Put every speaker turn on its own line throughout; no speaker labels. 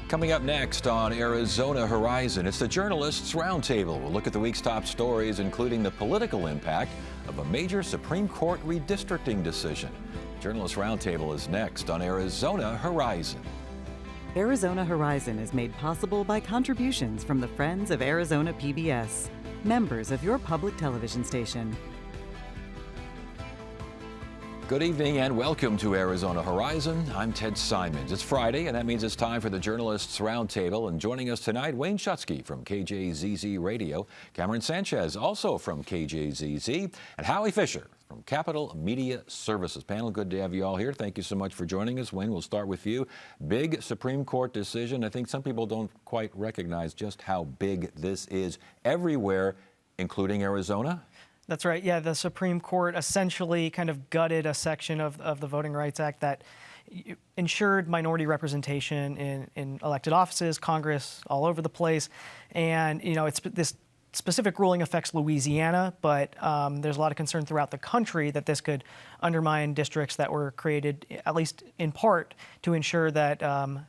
Coming up next on Arizona Horizon, it's the Journalists Roundtable. We'll look at the week's top stories, including the political impact of a major Supreme Court redistricting decision. Journalists Roundtable is next on Arizona Horizon.
Arizona Horizon is made possible by contributions from the Friends of Arizona PBS, members of your public television station.
Good evening and welcome to Arizona Horizon. I'm Ted Simons. It's Friday, and that means it's time for the Journalists Roundtable. And joining us tonight, Wayne Schutsky from KJZZ Radio, Cameron Sanchez, also from KJZZ, and Howie Fisher from Capital Media Services. Panel, good to have you all here. Thank you so much for joining us. Wayne, we'll start with you. Big Supreme Court decision. I think some people don't quite recognize just how big this is everywhere, including Arizona.
That's right. Yeah, the Supreme Court essentially kind of gutted a section of the Voting Rights Act that ensured minority representation in elected offices, Congress, all over the place. And, you know, this specific ruling affects Louisiana, but there's a lot of concern throughout the country that this could undermine districts that were created, at least in part, to ensure that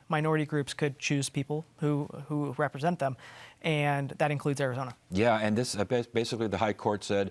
minority groups could choose people who represent them. And that includes Arizona.
Yeah, and this basically the High Court said,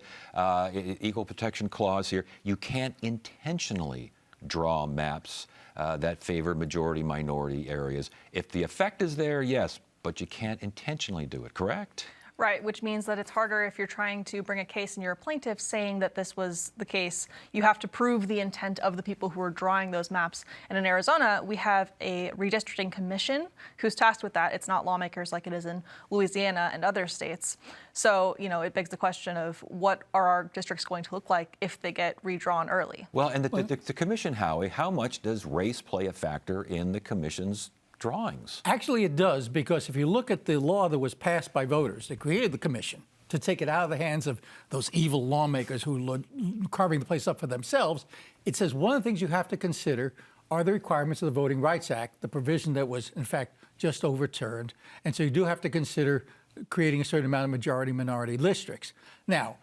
equal protection clause here, you can't intentionally draw maps that favor majority-minority areas. If the effect is there, yes, but you can't intentionally do it, correct?
Right, which means that it's harder if you're trying to bring a case and you're a plaintiff saying that this was the case. You have to prove the intent of the people who are drawing those maps. And in Arizona, we have a redistricting commission who's tasked with that. It's not lawmakers like it is in Louisiana and other states. So, you know, it begs the question of what are our districts going to look like if they get redrawn early?
Well, and the commission, Howie, how much does race play a factor in the commission's drawings?
Actually, it does, because if you look at the law that was passed by voters that created the commission to take it out of the hands of those evil lawmakers who are carving the place up for themselves, it says one of the things you have to consider are the requirements of the Voting Rights Act, the provision that was, in fact, just overturned. And so you do have to consider creating a certain amount of majority-minority districts. Now,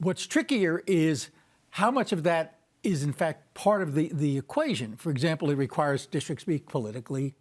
what's trickier is how much of that is, in fact, part of the equation. For example, it requires districts to be politically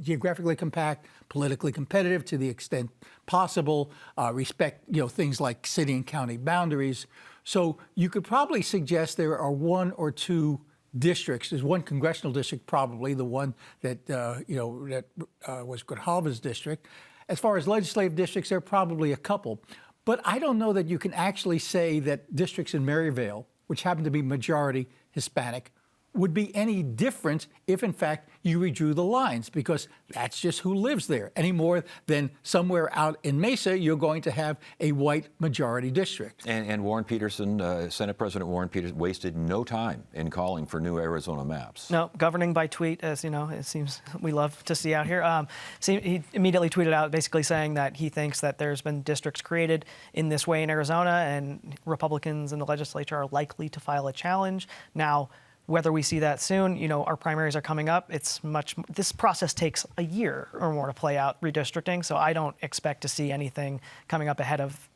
geographically compact, politically competitive to the extent possible, respect things like city and county boundaries. So you could probably suggest there are one or two districts. There's one congressional district, probably the one that was Grijalva's district. As far as legislative districts, there are probably a couple. But I don't know that you can actually say that districts in Maryvale, which happen to be majority Hispanic, would be any different if, in fact, you redrew the lines, because that's just who lives there. Any more than somewhere out in Mesa, you're going to have a white majority district.
And Warren Peterson, Senate President Warren Peterson, wasted no time in calling for new Arizona maps.
No, governing by tweet, as you know, it seems we love to see out here. He immediately tweeted out basically saying that he thinks that there's been districts created in this way in Arizona, and Republicans in the legislature are likely to file a challenge. Now, whether we see that soon, our primaries are coming up. This process takes a year or more to play out, redistricting, so I don't expect to see anything coming up ahead of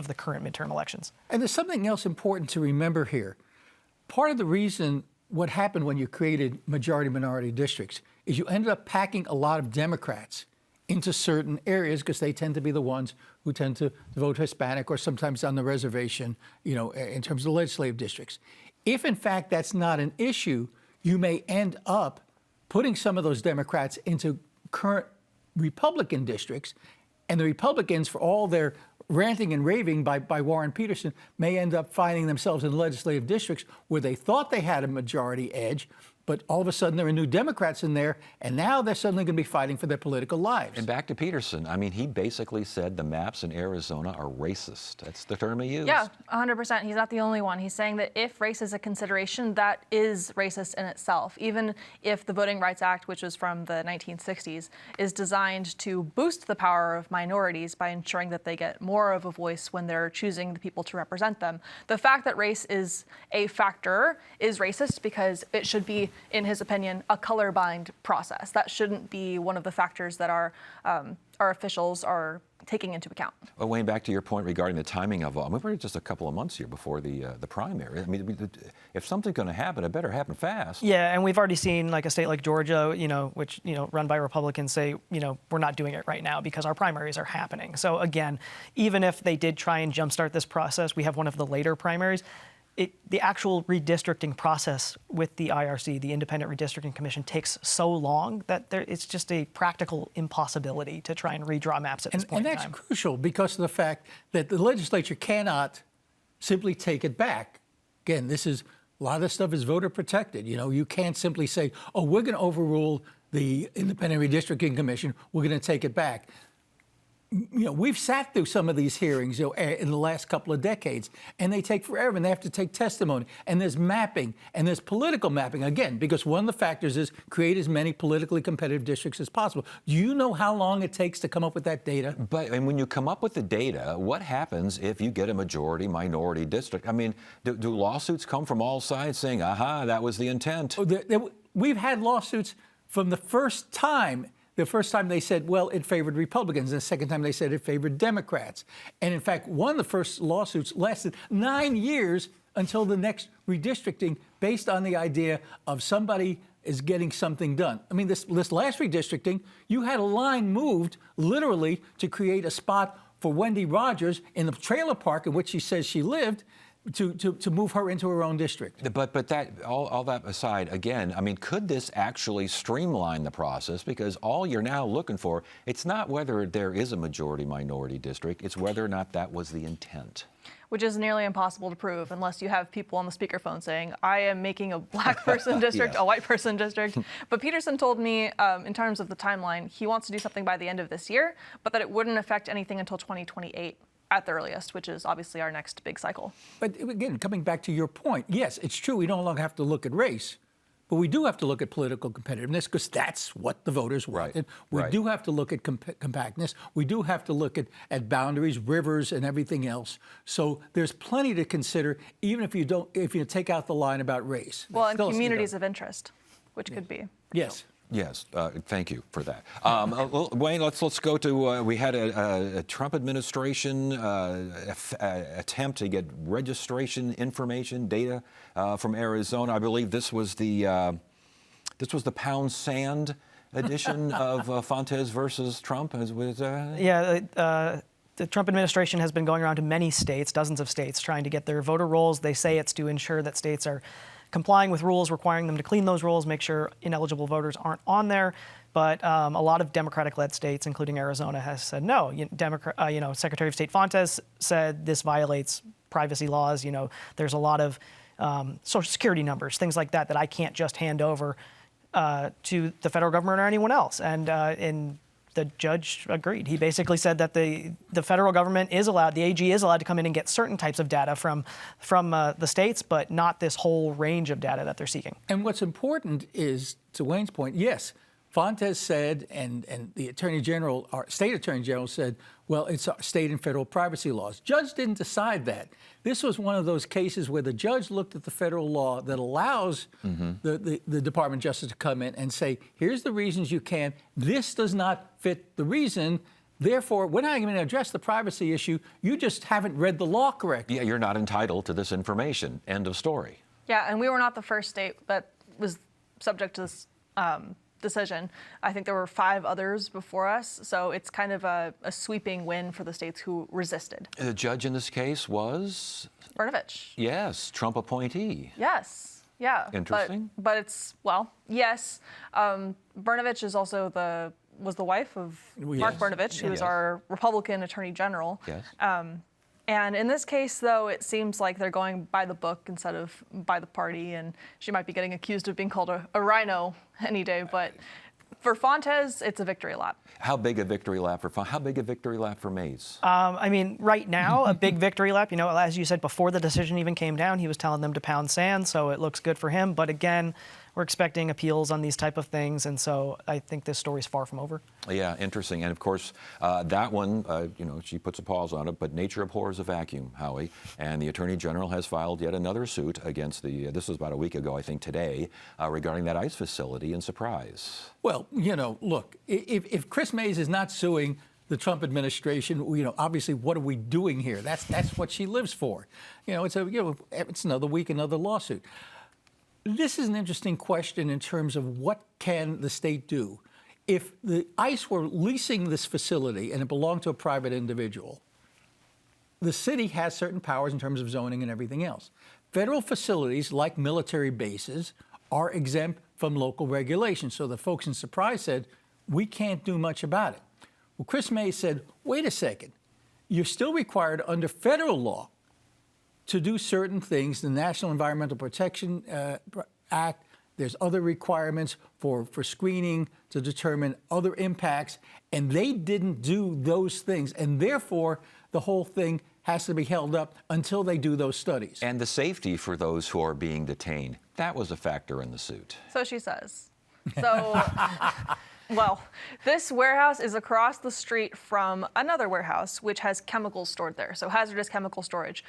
the current midterm elections.
And there's something else important to remember here. Part of the reason what happened when you created majority-minority districts is you ended up packing a lot of Democrats into certain areas because they tend to be the ones who tend to vote Hispanic or sometimes on the reservation, in terms of the legislative districts. If, in fact, that's not an issue, you may end up putting some of those Democrats into current Republican districts, and the Republicans, for all their ranting and raving by Warren Peterson, may end up finding themselves in legislative districts where they thought they had a majority edge, but all of a sudden there are new Democrats in there, and now they're suddenly going to be fighting for their political lives.
And back to Peterson, I mean, he basically said the maps in Arizona are racist. That's the term he used.
Yeah, 100%. He's not the only one. He's saying that if race is a consideration, that is racist in itself. Even if the Voting Rights Act, which was from the 1960s, is designed to boost the power of minorities by ensuring that they get more of a voice when they're choosing the people to represent them. The fact that race is a factor is racist because it should be, in his opinion, a colorblind process. That shouldn't be one of the factors that are our officials are taking into account.
Well, Wayne, back to your point regarding the timing of, we're just a couple of months here before the primary. I mean, if something's going to happen, it better happen fast.
Yeah, and we've already seen like a state like Georgia, which, run by Republicans say, we're not doing it right now because our primaries are happening. So again, even if they did try and jumpstart this process, we have one of the later primaries. The actual redistricting process with the IRC, the Independent Redistricting Commission, takes so long that it's just a practical impossibility to try and redraw maps at this point
and
in
that's
time.
crucial because of the fact that the legislature cannot simply take it back. Again, a lot of this stuff is voter protected. You can't simply say, oh, we're going to overrule the Independent Redistricting Commission, we're going to take it back. We've sat through some of these hearings in the last couple of decades, and they take forever, and they have to take testimony, and there's mapping, and there's political mapping, again, because one of the factors is create as many politically competitive districts as possible. Do you know how long it takes to come up with that data?
And when you come up with the data, what happens if you get a majority-minority district? I mean, do lawsuits come from all sides saying, aha, that was the intent?
We've had lawsuits from the first time. The first time they said, well, it favored Republicans. And the second time they said it favored Democrats. And in fact, one of the first lawsuits lasted 9 years until the next redistricting based on the idea of somebody is getting something done. I mean, this last redistricting, you had a line moved literally to create a spot for Wendy Rogers in the trailer park in which she says she lived, to move her into her own district.
But that all that aside, again, I mean, could this actually streamline the process? Because all you're now looking for, it's not whether there is a majority-minority district, it's whether or not that was the intent.
Which is nearly impossible to prove unless you have people on the speakerphone saying, I am making a black person district,
Yeah.
a white person district. But Peterson told me, in terms of the timeline, he wants to do something by the end of this year, but that it wouldn't affect anything until 2028. At the earliest, which is obviously our next big cycle.
But again, coming back to your point, yes, it's true we no longer have to look at race, but we do have to look at political competitiveness because that's what the voters wanted. We do have to look at compactness. We do have to look at boundaries, rivers, and everything else. So there's plenty to consider, even if you take out the line about race.
Well, and communities of interest, which could be.
Yes.
Yes, thank you for that. Wayne, let's go to, we had a Trump administration attempt to get registration information, data from Arizona. I believe this was the Pound Sand edition of Fontes versus Trump.
Yeah, the Trump administration has been going around to many states, dozens of states, trying to get their voter rolls. They say it's to ensure that states are complying with rules, requiring them to clean those rolls, make sure ineligible voters aren't on there. But a lot of Democratic-led states, including Arizona, has said no. Secretary of State Fontes said this violates privacy laws. There's a lot of Social Security numbers, things like that I can't just hand over to the federal government or anyone else. And the judge agreed. He basically said that the federal government is allowed, the AG is allowed to come in and get certain types of data from the states, but not this whole range of data that they're seeking.
And what's important is, to Wayne's point, yes, Fontes said, and the Attorney General, our State Attorney General said, well, it's state and federal privacy laws. Judge didn't decide that. This was one of those cases where the judge looked at the federal law that allows the Department of Justice to come in and say, here's the reasons you can. This does not fit the reason. Therefore, we're not even going to address the privacy issue. You just haven't read the law correctly.
Yeah, you're not entitled to this information. End of story.
Yeah, and we were not the first state that was subject to this decision. I think there were 5 others before us, so it's kind of a sweeping win for the states who resisted.
The judge in this case was?
Brnovich.
Yes, Trump appointee.
Yes. Yeah.
Interesting.
But it's, well, yes. Brnovich is also was the wife of Mark Brnovich, who is our Republican Attorney General.
Yes.
And in this case, though, it seems like they're going by the book instead of by the party, and she might be getting accused of being called a rhino any day. But for Fontes, it's a victory lap.
How big a victory lap for Fontes? How big a victory lap for Mays?
I mean, right now, a big victory lap. As you said, before the decision even came down, he was telling them to pound sand, so it looks good for him. But again, we're expecting appeals on these type of things, and so I think this story's far from over.
Yeah, interesting. And of course, that one, she puts a pause on it, but nature abhors a vacuum, Howie. And the Attorney General has filed yet another suit against this was about a week ago, I think today, regarding that ICE facility in Surprise.
Well, look, if Chris Mays is not suing the Trump administration, obviously, what are we doing here? That's what she lives for. It's another week, another lawsuit. This is an interesting question in terms of what can the state do. If the ICE were leasing this facility and it belonged to a private individual, the city has certain powers in terms of zoning and everything else. Federal facilities, like military bases, are exempt from local regulations. So the folks in Surprise said, we can't do much about it. Well, Chris Mays said, wait a second, you're still required under federal law to do certain things. The National Environmental Protection Act, there's other requirements for screening to determine other impacts, and they didn't do those things. And therefore, the whole thing has to be held up until they do those studies.
And the safety for those who are being detained, that was a factor in the suit.
So she says. So, well, this warehouse is across the street from another warehouse, which has chemicals stored there, so hazardous chemical storage.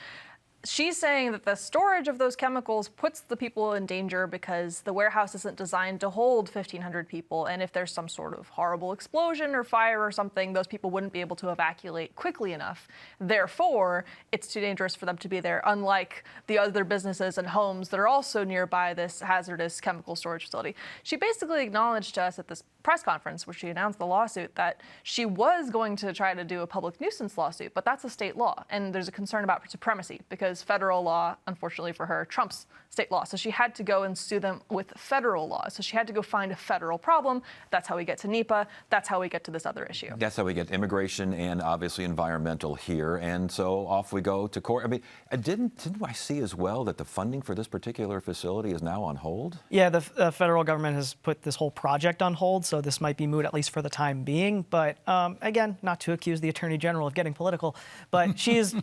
She's saying that the storage of those chemicals puts the people in danger because the warehouse isn't designed to hold 1,500 people. And if there's some sort of horrible explosion or fire or something, those people wouldn't be able to evacuate quickly enough. Therefore, it's too dangerous for them to be there, unlike the other businesses and homes that are also nearby this hazardous chemical storage facility. She basically acknowledged to us at this press conference where she announced the lawsuit that she was going to try to do a public nuisance lawsuit, but that's a state law. And there's a concern about supremacy because federal law, unfortunately for her, trumps state law. So she had to go and sue them with federal law. So she had to go find a federal problem. That's how we get to NEPA. That's how we get to this other issue.
That's how we get immigration and obviously environmental here. And so off we go to court. I mean, didn't I see as well that the funding for this particular facility is now on hold?
Yeah, the federal government has put this whole project on hold, so this might be moot, at least for the time being. But again, not to accuse the Attorney General of getting political, but she's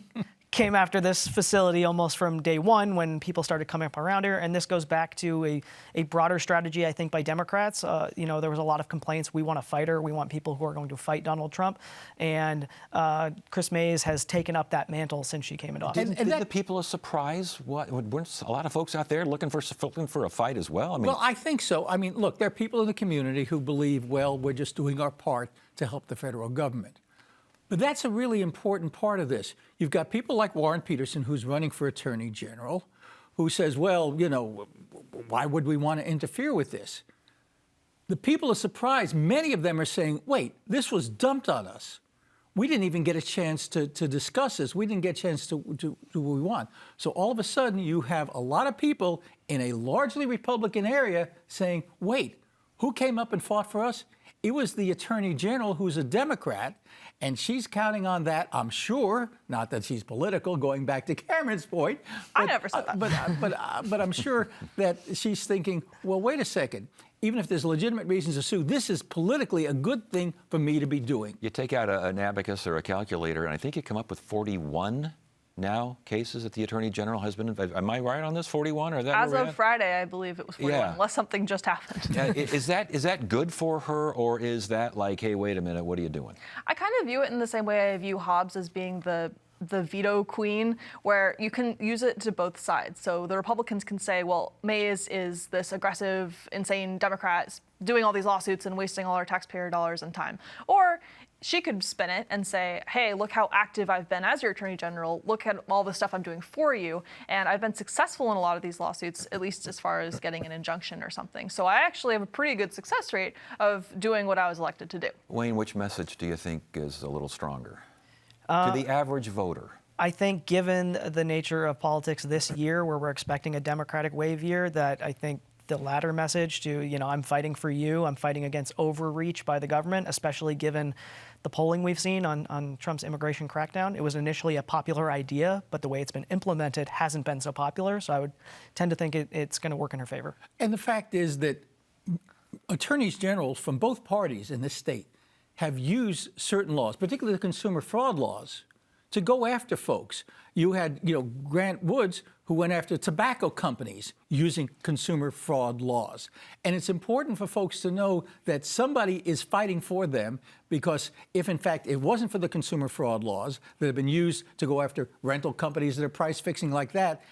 came after this facility almost from day one when people started coming up around her. And this goes back to a broader strategy, I think, by Democrats. There was a lot of complaints. We want a fighter. We want people who are going to fight Donald Trump. And Chris Mays has taken up that mantle since she came into office.
Did the people a surprise? Weren't a lot of folks out there looking for a fight as well?
Well, I think so. I mean, look, there are people in the community who believe, well, we're just doing our part to help the federal government. But that's a really important part of this. You've got people like Warren Peterson, who's running for Attorney General, who says, well, why would we want to interfere with this? The people are surprised. Many of them are saying, wait, this was dumped on us. We didn't even get a chance to discuss this. We didn't get a chance to do what we want. So all of a sudden, you have a lot of people in a largely Republican area saying, wait, who came up and fought for us? It was the Attorney General, who's a Democrat, and she's counting on that, I'm sure, not that she's political, going back to Cameron's point.
I never said that.
But I'm sure that she's thinking, well, wait a second. Even if there's legitimate reasons to sue, this is politically a good thing for me to be doing.
You take out an abacus or a calculator, and I think you come up with 41 now cases that the Attorney General has been. Am I right on this? 41 or that?
As of Friday, I believe it was 41,
yeah.
Unless something just happened.
Is that good for her, or is that like, hey, wait a minute, what are you doing?
I kind of view it in the same way I view Hobbs as being the veto queen, where you can use it to both sides. So the Republicans can say, well, Mays is this aggressive, insane Democrat doing all these lawsuits and wasting all our taxpayer dollars and time. Or she could spin it and say, hey, look how active I've been as your Attorney General. Look at all the stuff I'm doing for you. And I've been successful in a lot of these lawsuits, at least as far as getting an injunction or something. So I actually have a pretty good success rate of doing what I was elected to do.
Wayne, which message do you think is a little stronger to the average voter?
I think given the nature of politics this year, where we're expecting a Democratic wave year, that I think the latter message to, I'm fighting for you, I'm fighting against overreach by the government, especially given the polling we've seen on Trump's immigration crackdown. It was initially a popular idea, but the way it's been implemented hasn't been so popular. So I would tend to think it's going to work in her favor.
And the fact is that attorneys generals from both parties in this state have used certain laws, particularly the consumer fraud laws, to go after folks. You had, Grant Woods, who went after tobacco companies using consumer fraud laws. And it's important for folks to know that somebody is fighting for them, because if, in fact, it wasn't for the consumer fraud laws that have been used to go after rental companies that are price fixing like that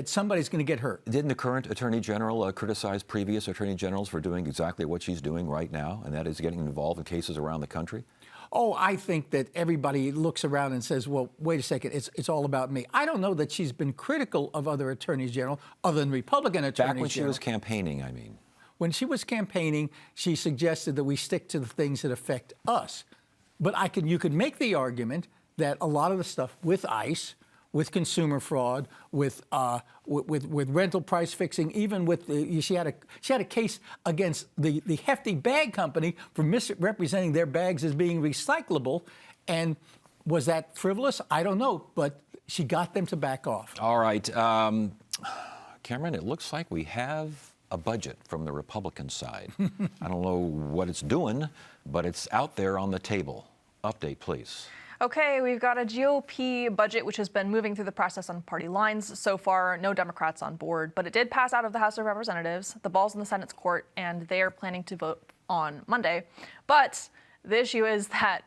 somebody's going to get hurt.
Didn't the current Attorney General criticize previous Attorney Generals for doing exactly what she's doing right now, and that is getting involved in cases around the country?
oh, I think that everybody looks around and says, well, wait a second, it's all about me. I don't know that she's been critical of other attorneys general, other than Republican attorneys general.
Back when she was campaigning, I mean.
When she was campaigning, she suggested that we stick to the things that affect us. But you could make the argument that a lot of the stuff with ICE, with consumer fraud, with rental price fixing, even with she had a case against the Hefty Bag Company for misrepresenting their bags as being recyclable, and was that frivolous? I don't know, but she got them to back off.
All right, Cameron, it looks like we have a budget from the Republican side. I don't know what it's doing, but it's out there on the table. Update, please.
Okay, we've got a GOP budget which has been moving through the process on party lines. So far, no Democrats on board, but it did pass out of the House of Representatives. The ball's in the Senate's court, and they are planning to vote on Monday. But the issue is that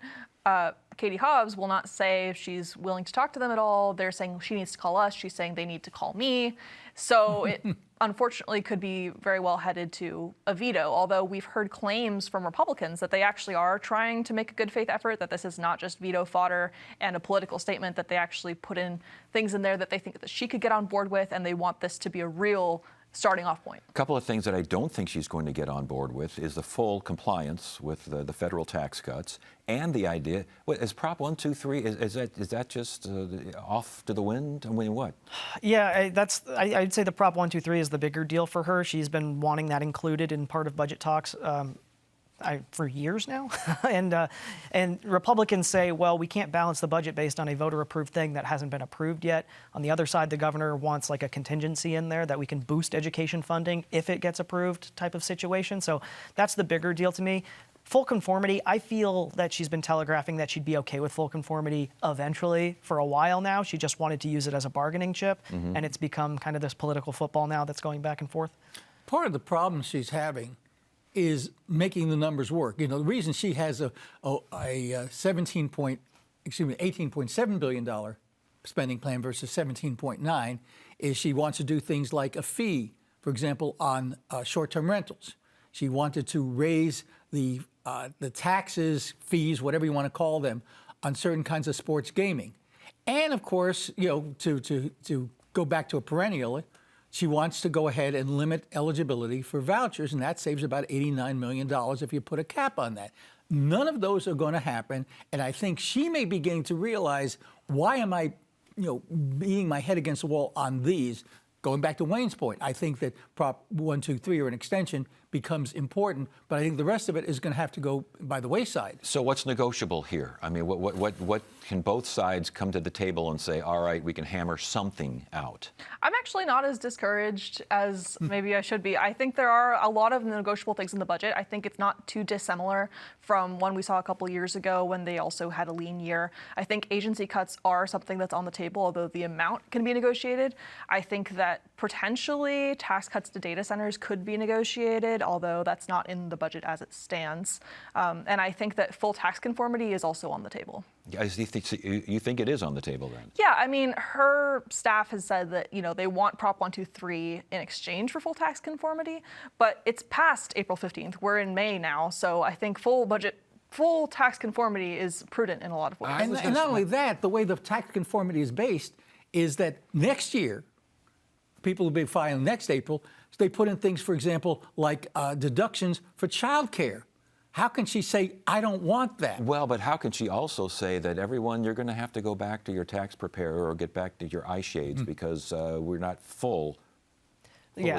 Katie Hobbs will not say if she's willing to talk to them at all. They're saying she needs to call us. She's saying they need to call me. So it unfortunately could be very well headed to a veto, although we've heard claims from Republicans that they actually are trying to make a good faith effort, that this is not just veto fodder and a political statement, that they actually put in things in there that they think that she could get on board with, and they want this to be a real starting off point.
A couple of things that I don't think she's going to get on board with is the full compliance with the federal tax cuts and the idea. What is Prop 123? Is that just off to the wind? I mean, what?
Yeah, I'd say the Prop 123 is the bigger deal for her. She's been wanting that included in part of budget talks for years now. And Republicans say, well, we can't balance the budget based on a voter-approved thing that hasn't been approved yet. On the other side, the governor wants like a contingency in there that we can boost education funding if it gets approved type of situation. So that's the bigger deal to me. Full conformity, I feel that she's been telegraphing that she'd be okay with full conformity eventually for a while now. She just wanted to use it as a bargaining chip, and it's become kind of this political football now that's going back and forth. Part
of the problem she's having is making the numbers work. You know, the reason she has a $18.7 billion spending plan versus 17.9 is she wants to do things like a fee, for example, on short-term rentals. She wanted to raise the taxes, fees, whatever you want to call them, on certain kinds of sports gaming. And of course, you know, to go back to a perennial, she wants to go ahead and limit eligibility for vouchers, and that saves about $89 million if you put a cap on that. None of those are going to happen, and I think she may be beginning to realize, why am I, beating my head against the wall on these? Going back to Wayne's point, I think that Prop 123 or an extension becomes important, but I think the rest of it is going to have to go by the wayside.
So what's negotiable here? I mean, what can both sides come to the table and say, all right, we can hammer something out?
I'm actually not as discouraged as maybe I should be. I think there are a lot of negotiable things in the budget. I think it's not too dissimilar from one we saw a couple years ago when they also had a lean year. I think agency cuts are something that's on the table, although the amount can be negotiated. I think that potentially tax cuts to data centers could be negotiated, although that's not in the budget as it stands. And I think that full tax conformity is also on the table.
You think it is on the table then?
Yeah, I mean, her staff has said that, they want Prop 123 in exchange for full tax conformity, but it's past April 15th. We're in May now, so I think full tax conformity is prudent in a lot of ways.
And not only that, the way the tax conformity is based is that next year, people will be filing next April, so they put in things, for example, like deductions for child care. How can she say, I don't want that?
Well, but how can she also say that everyone, you're going to have to go back to your tax preparer or get back to your eye shades because we're not fully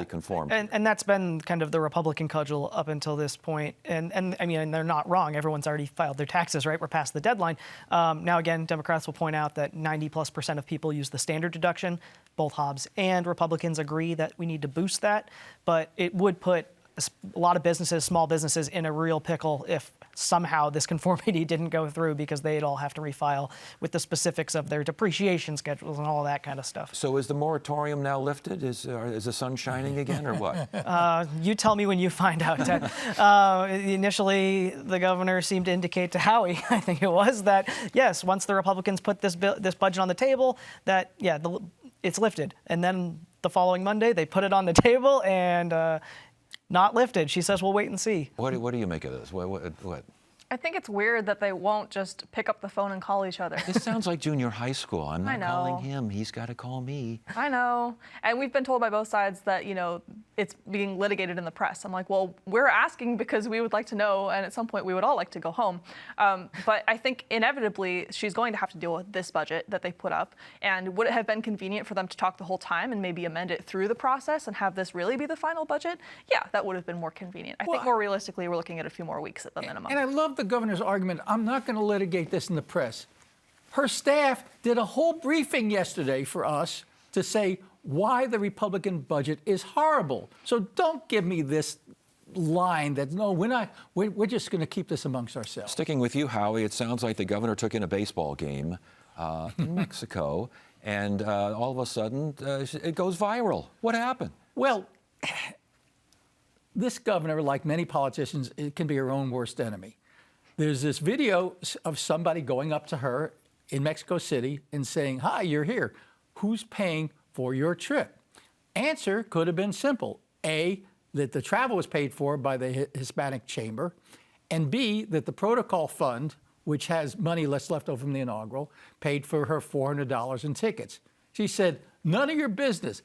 conformed?
And that's been kind of the Republican cudgel up until this point. And I mean, and they're not wrong. Everyone's already filed their taxes, right? We're past the deadline. Now, again, Democrats will point out that 90+% of people use the standard deduction. Both Hobbs and Republicans agree that we need to boost that. But it would put a lot of businesses, small businesses, in a real pickle if somehow this conformity didn't go through, because they'd all have to refile with the specifics of their depreciation schedules and all that kind of stuff.
So is the moratorium now lifted? Is the sun shining again, or what?
You tell me when you find out, Ted. Initially, the governor seemed to indicate to Howie, I think it was, that yes, once the Republicans put this budget on the table, that it's lifted. And then the following Monday, they put it on the table and not lifted. She says, we'll wait and see.
What do you make of this? What?
I think it's weird that they won't just pick up the phone and call each other.
This sounds like junior high school. I'm not
know.
calling him. He's got to call me.
I know. And we've been told by both sides that, it's being litigated in the press. I'm like, well, we're asking because we would like to know, and at some point we would all like to go home. But I think inevitably she's going to have to deal with this budget that they put up. And would it have been convenient for them to talk the whole time and maybe amend it through the process and have this really be the final budget? Yeah, that would have been more convenient. I think more realistically, we're looking at a few more weeks at the minimum.
And I love the governor's argument, I'm not going to litigate this in the press. Her staff did a whole briefing yesterday for us to say why the Republican budget is horrible. So don't give me this line that, no, we're just going to keep this amongst ourselves.
Sticking with you, Howie, it sounds like the governor took in a baseball game in Mexico, and all of a sudden it goes viral. What happened?
Well, this governor, like many politicians, it can be her own worst enemy. There's this video of somebody going up to her in Mexico City and saying, hi, you're here. Who's paying for your trip? Answer could have been simple. A, that the travel was paid for by the Hispanic Chamber, and B, that the Protocol Fund, which has money left over from the inaugural, paid for her $400 in tickets. She said, none of your business.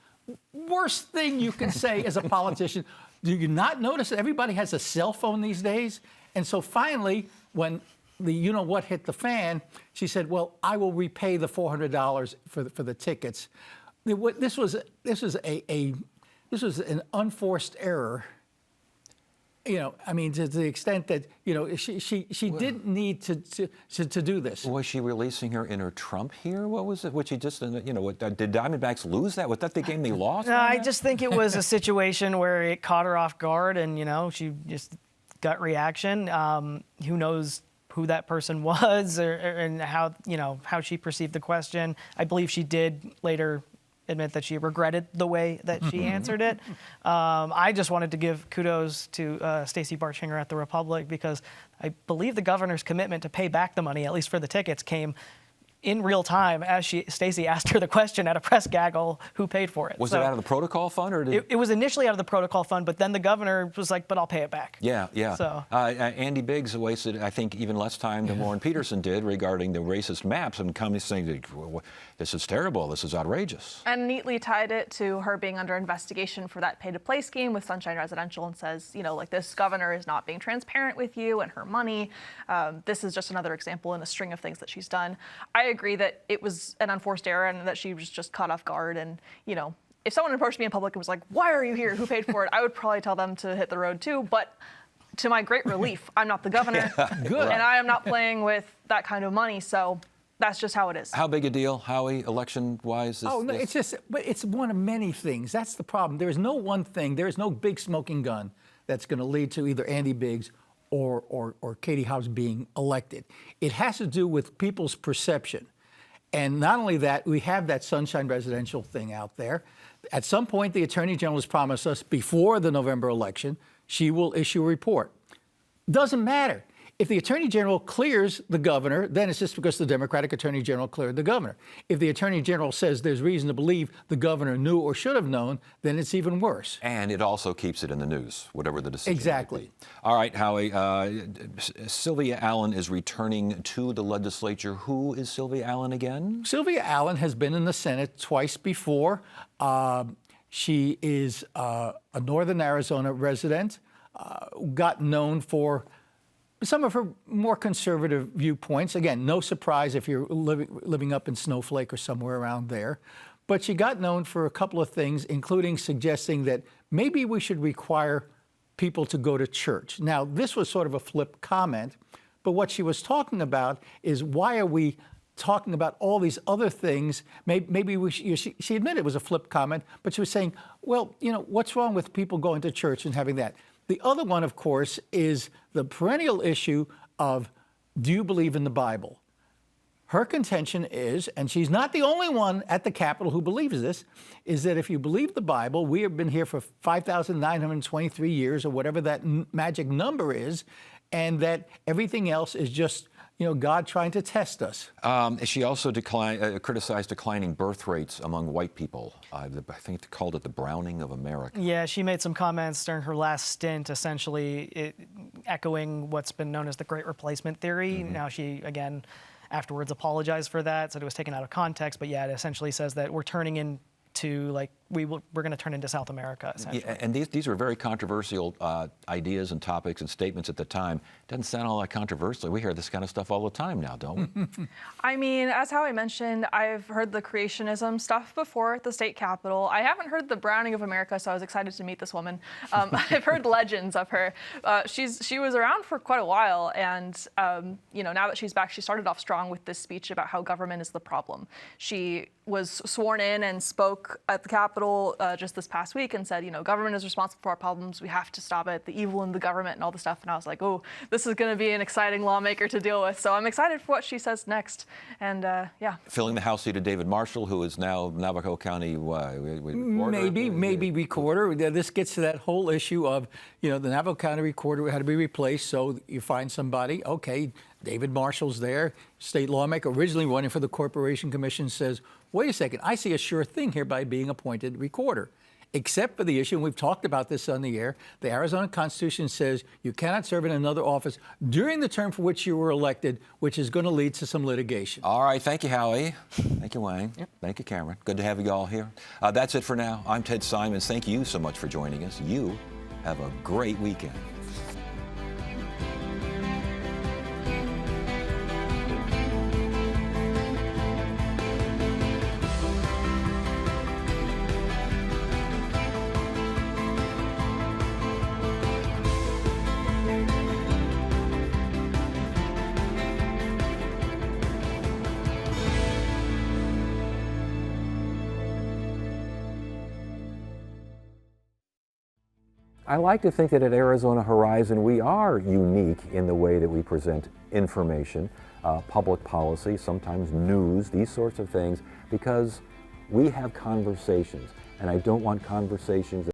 Worst thing you can say as a politician. Do you not notice that everybody has a cell phone these days? And so finally, when the you-know-what hit the fan, she said, well, I will repay the $400 for the tickets. This was an unforced error. I mean, to the extent that, she didn't need to do this.
Was she releasing her inner Trump here? What was it? Did Diamondbacks lose that? Was that the game they lost?
No, I just think it was a situation where it caught her off guard, and she just gut reaction. Who knows who that person was and how she perceived the question. I believe she did later admit that she regretted the way that she answered it. I just wanted to give kudos to Stacey Barchinger at the Republic, because I believe the governor's commitment to pay back the money, at least for the tickets, came in real time as Stacey asked her the question at a press gaggle who paid for it.
Was it out of the Protocol Fund? Or
it was initially out of the Protocol Fund, but then the governor was like, but I'll pay it back.
Yeah.
So
Andy Biggs wasted, I think, even less time than Warren Peterson did regarding the racist maps, and coming saying, this is terrible, this is outrageous.
And neatly tied it to her being under investigation for that pay-to-play scheme with Sunshine Residential, and says, this governor is not being transparent with you and her money. This is just another example in a string of things that she's done. I agree that it was an unforced error and that she was just caught off guard. And, if someone approached me in public and was like, why are you here? Who paid for it? I would probably tell them to hit the road too. But to my great relief, I'm not the governor.
Good.
And I am not playing with that kind of money. So that's just how it is.
How big a deal, Howie, election-wise?
It's one of many things. That's the problem. There is no one thing. There is no big smoking gun that's going to lead to either Andy Biggs or Katie Hobbs being elected. It has to do with people's perception. And not only that, we have that Sunshine Residential thing out there. At some point, the Attorney General has promised us before the November election, she will issue a report. Doesn't matter. If the Attorney General clears the governor, then it's just because the Democratic Attorney General cleared the governor. If the Attorney General says there's reason to believe the governor knew or should have known, then it's even worse.
And it also keeps it in the news, whatever the decision
Exactly.
may be. All right, Howie, Sylvia Allen is returning to the legislature. Who is Sylvia Allen again?
Sylvia Allen has been in the Senate twice before. She is a Northern Arizona resident, got known for some of her more conservative viewpoints. Again, no surprise if you're living up in Snowflake or somewhere around there. But she got known for a couple of things, including suggesting that maybe we should require people to go to church. Now, this was sort of a flip comment, but what she was talking about is, why are we talking about all these other things? Maybe we should, she admitted it was a flip comment, but she was saying, well, what's wrong with people going to church and having that? The other one, of course, is the perennial issue of, do you believe in the Bible? Her contention is, and she's not the only one at the Capitol who believes this, is that if you believe the Bible, we have been here for 5,923 years, or whatever that magic number is, and that everything else is just, God trying to test us.
She also criticized declining birth rates among white people. I think they called it the browning of America.
Yeah, she made some comments during her last stint, essentially echoing what's been known as the Great Replacement theory. Now she, again, afterwards apologized for that, said it was taken out of context. But yeah, it essentially says that we're turning into, like, we're going to turn into South America, essentially.
Yeah, and these were very controversial ideas and topics and statements at the time. Doesn't sound all that controversial. We hear this kind of stuff all the time now, don't we?
I mean, as Howie mentioned, I've heard the creationism stuff before at the state capitol. I haven't heard the browning of America, so I was excited to meet this woman. I've heard legends of her. She was around for quite a while, and now that she's back, she started off strong with this speech about how government is the problem. She was sworn in and spoke at the Capitol just this past week and said, government is responsible for our problems. We have to stop it, the evil in the government and all this stuff. And I was like, oh, this is going to be an exciting lawmaker to deal with. So I'm excited for what she says next. And yeah.
Filling the House seat of David Marshall, who is now Navajo County recorder.
Maybe recorder. This gets to that whole issue of, the Navajo County recorder had to be replaced. So you find somebody, okay, David Marshall's there, state lawmaker, originally running for the Corporation Commission, says, wait a second, I see a sure thing here by being appointed recorder. Except for the issue, and we've talked about this on the air, the Arizona Constitution says you cannot serve in another office during the term for which you were elected, which is going to lead to some litigation.
All right, thank you, Howie. Thank you, Wayne. Yep. Thank you, Cameron. Good to have you all here. That's it for now. I'm Ted Simons. Thank you so much for joining us. You have a great weekend. I like to think that at Arizona Horizon we are unique in the way that we present information, public policy, sometimes news, these sorts of things, because we have conversations, and I don't want conversations